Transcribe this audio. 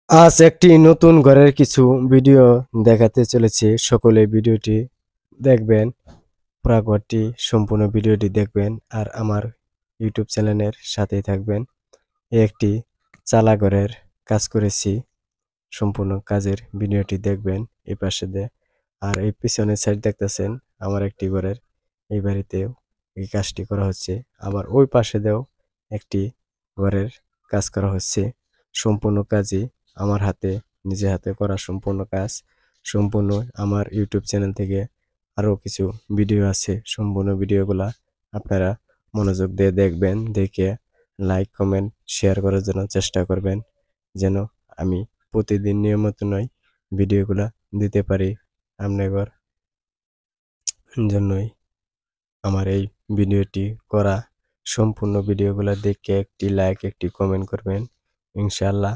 আজ একটি নতুন ঘরের কিছু ভিডিও দেখাতে চলেছি। সকলে ভিডিওটি দেখবেন, পুরা ঘরটি সম্পূর্ণ ভিডিওটি দেখবেন আর আমার ইউটিউব চ্যানেলের সাথেই থাকবেন। একটি চালা ঘরের কাজ করেছি, সম্পূর্ণ কাজের ভিডিওটি দেখবেন এই পাশে আর এই পিছনের সাইড দেখতেছেন আমার একটি ঘরের, এই বাড়িতেও এই কাজটি করা হচ্ছে। আবার ওই পাশে একটি ঘরের কাজ করা হচ্ছে। সম্পূর্ণ কাজই আমার নিজে হাতে করা সম্পূর্ণ কাজ। সম্পূর্ণ আমার ইউটিউব চ্যানেল থেকে আরও কিছু ভিডিও আছে, সম্পূর্ণ ভিডিওগুলা আপনারা মনোযোগ দিয়ে দেখবেন, দেখে লাইক কমেন্ট শেয়ার করার জন্য চেষ্টা করবেন, যেন আমি প্রতিদিন নিয়মিত নয় ভিডিওগুলা দিতে পারি। আপনাদের জন্যই আমার এই ভিডিওটি করা। সম্পূর্ণ ভিডিওগুলা দেখে একটি লাইক একটি কমেন্ট করবেন, ইনশাআল্লাহ